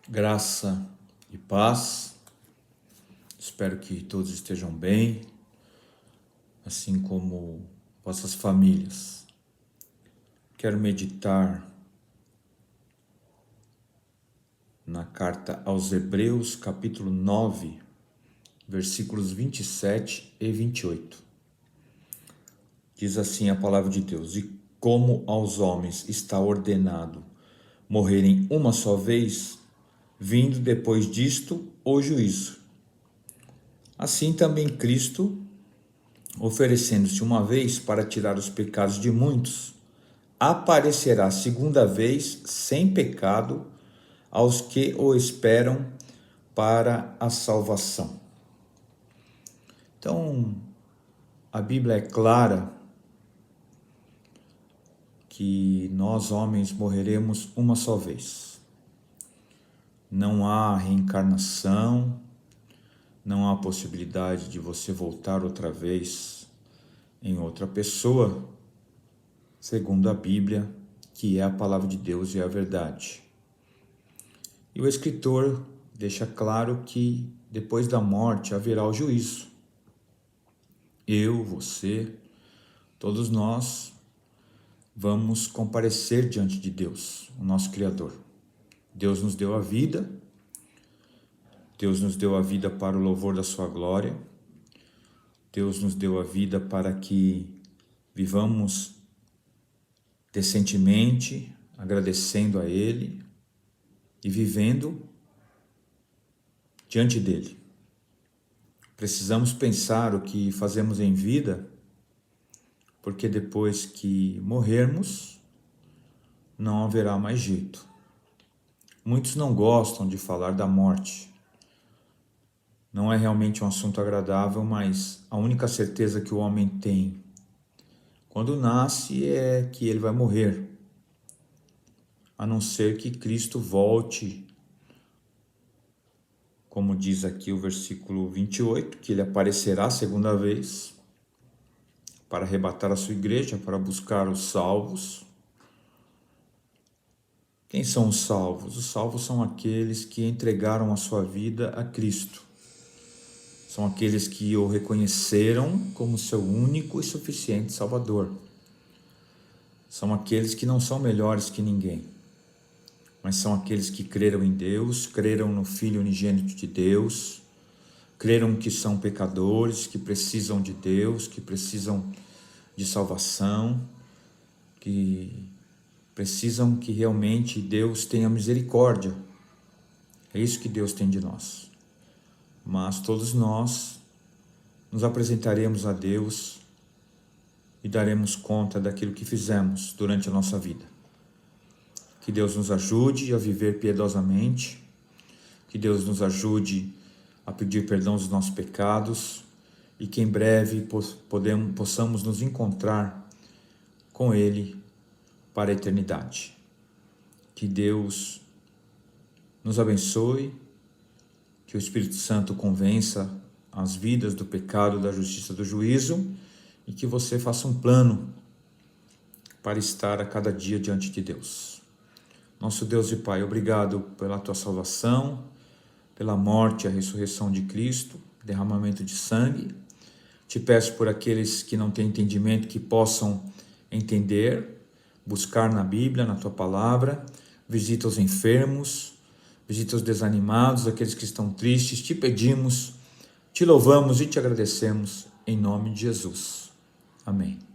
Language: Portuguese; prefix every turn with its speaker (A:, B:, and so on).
A: Graça e paz. Espero que todos estejam bem, assim como vossas famílias. Quero meditar na carta aos Hebreus, capítulo 9, versículos 27 e 28. Diz assim a palavra de Deus: E como aos homens está ordenado morrerem uma só vez, vindo depois disto o juízo. Assim também Cristo, oferecendo-se uma vez para tirar os pecados de muitos, aparecerá segunda vez sem pecado aos que o esperam para a salvação. Então, a Bíblia é clara que nós homens morreremos uma só vez. Não há reencarnação, não há possibilidade de você voltar outra vez em outra pessoa, segundo a Bíblia, que é a palavra de Deus e a verdade. E o escritor deixa claro que depois da morte haverá o juízo. Eu, você, todos nós vamos comparecer diante de Deus, o nosso Criador. Deus nos deu a vida, Deus nos deu a vida para o louvor da sua glória, Deus nos deu a vida para que vivamos decentemente, agradecendo a Ele e vivendo diante dele. Precisamos pensar o que fazemos em vida, porque depois que morrermos, não haverá mais jeito. Muitos não gostam de falar da morte. Não é realmente um assunto agradável, mas a única certeza que o homem tem quando nasce é que ele vai morrer, a não ser que Cristo volte, como diz aqui o versículo 28, que ele aparecerá a segunda vez para arrebatar a sua igreja, para buscar os salvos. Quem são os salvos? Os salvos são aqueles que entregaram a sua vida a Cristo. São aqueles que o reconheceram como seu único e suficiente Salvador. São aqueles que não são melhores que ninguém, mas são aqueles que creram em Deus, creram no Filho unigênito de Deus, creram que são pecadores, que precisam de Deus, que precisam de salvação, que precisam que realmente Deus tenha misericórdia. É isso que Deus tem de nós. Mas todos nós nos apresentaremos a Deus e daremos conta daquilo que fizemos durante a nossa vida. Que Deus nos ajude a viver piedosamente, que Deus nos ajude a pedir perdão dos nossos pecados e que em breve possamos nos encontrar com Ele para a eternidade. Que Deus nos abençoe, que o Espírito Santo convença as vidas do pecado, da justiça, do juízo e que você faça um plano para estar a cada dia diante de Deus. Nosso Deus e Pai, obrigado pela Tua salvação, pela morte e a ressurreição de Cristo, derramamento de sangue. Te peço por aqueles que não têm entendimento, que possam entender, buscar na Bíblia, na Tua palavra. Visita os enfermos, visita os desanimados, aqueles que estão tristes. Te pedimos, te louvamos e te agradecemos em nome de Jesus. Amém.